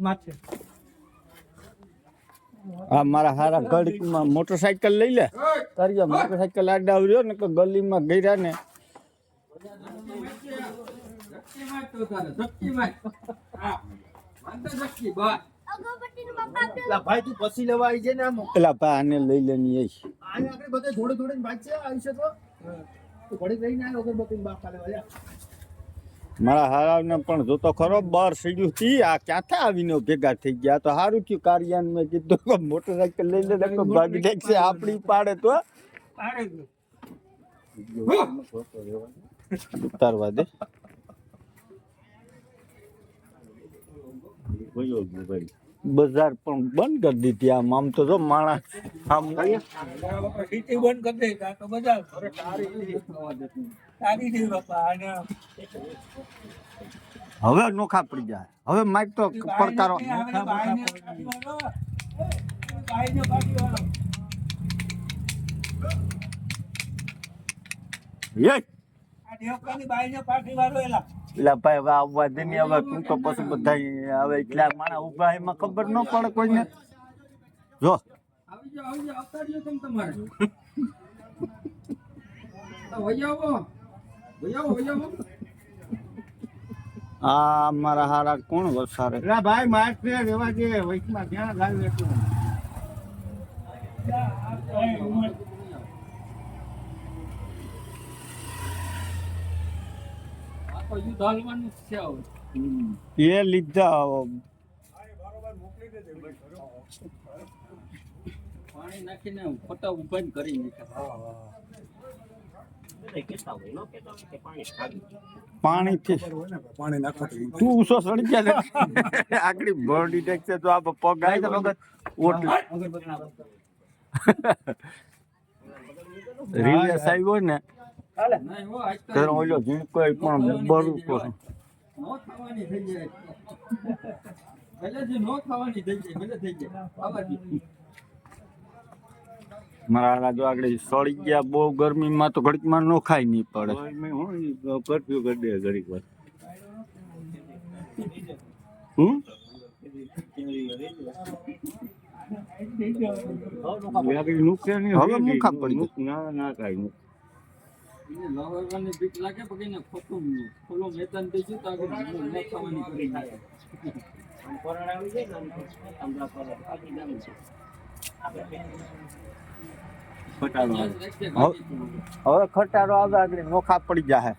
માથે આ મારા હારા ઘડીકમાં મોટરસાઇકલ લઈ લે તારી મોટરસાઇકલ આડા આવ્યો ને કે ગલીમાં ગઈરા ને ભાઈ તું પછી લેવા આવી છે ને આમ પેલા ભાઈ આને લઈ લેની આને આપણે બધા જોડે જોડે ભાગ છે આવી છે તો ઘડી રહીને આવ્યો અગરબત્તી બાપ કાલે વાળ્યા મારા હારાને પણ જોતો ખરો બાર સીડ્યું હતી આ ક્યાંથી આવીને ભેગા થઈ ગયા તો સારું થયું કાર્યાન મેં કીધું કે મોટરસાઇકલ લઈ લે તો ભાગી ટેક્સી આપણી પાડે તો ઉતારવા દે બજાર પણ બંધ કરી દીધી આમ તો જો માણસ આમ બંધ કરી દે તો બજાર હવે નોખા પડી જાય હવે માઇક તો પડકારો એટલે ભાઈ હવે આવવા દે ને હવે તું તો પછી બધા હવે એટલા માણસ ઉભા એમાં ખબર ન પડે કોઈને જો આ મારા હારા કોણ વસારે ભાઈ માર્ચ રેવા દે વૈકમાં ક્યાં ગાલ લેતું એ લીધા પાણી નાખીને ફોટા ઉભા કરી પાણીથી પાણી નાખો તું ઉસો સડી ગયા આગળ બોડી ટેક છે તો આ પગ ગાય તો વખત રીલ્સ આવ્યો ને ત્યારે ઓલો કોઈ પણ બરું તો મારા જો આગળ સળી ગયા બહુ ગરમીમાં તો ઘડીકમાં નો ખાઈ નહીં પડે કરફ્યુ કરી દે ઘડીક વાર હવે મુખા પડી ના ના કાંઈ લહરવાની બીક લાગે પણ ખોટું ખોલો મેદાન થઈ ગયું તો આગળ ન ખાવાની કરી થાય હવે ખટારો આવે આગળ નોખા પડી જાય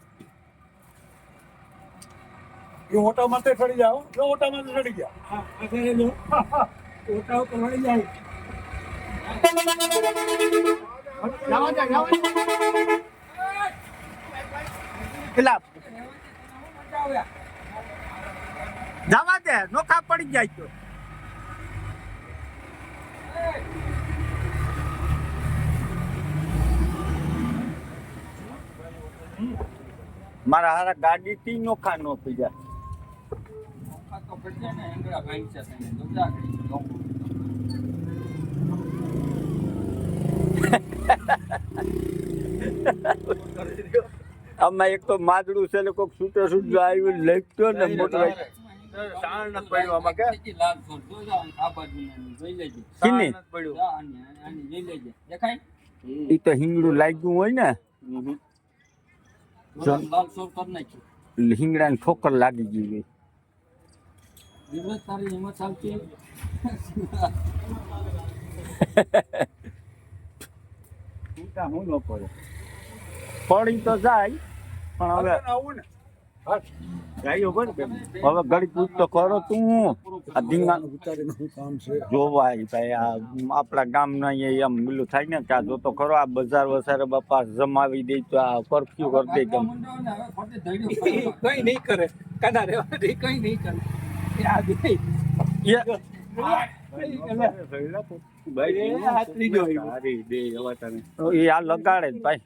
ઓટા માટે ચડી જાઓ ઓટા માટે ચડી ગયા ઓટા ઉપર ચડી જાય પેલા જવા દે નોખા પડી જાય તો મારા હારા ગાડી થી નોખા નો પી જાય તો પડશે ને એંગડા ભાઈ છે સમજા આમાં એક તો માદડું છે ને કોઈક છૂટો છૂટો આવ્યું લખતો ને મોટો ઈ તો હિંગડું લાગ્યું હોય ને હિંગડા ને ઠોકર લાગી ગઈ તારી હિંમત આવતી હું ન પડે પડી તો જાય પણ હવે હવે ઘડી પૂછ તો કરો તું આ ધીંગા જોવાય ભાઈ આ આપણા ગામના અહીંયા એમ પેલું થાય ને કે આ જોતો ખરો આ બજાર વસારે બાપા જમાવી દે તો આ કરફ્યુ કરી દે ગમ કઈ નહીં કરે કાના રેવા દે કઈ નહીં કરે એ આ લગાડે જ ભાઈ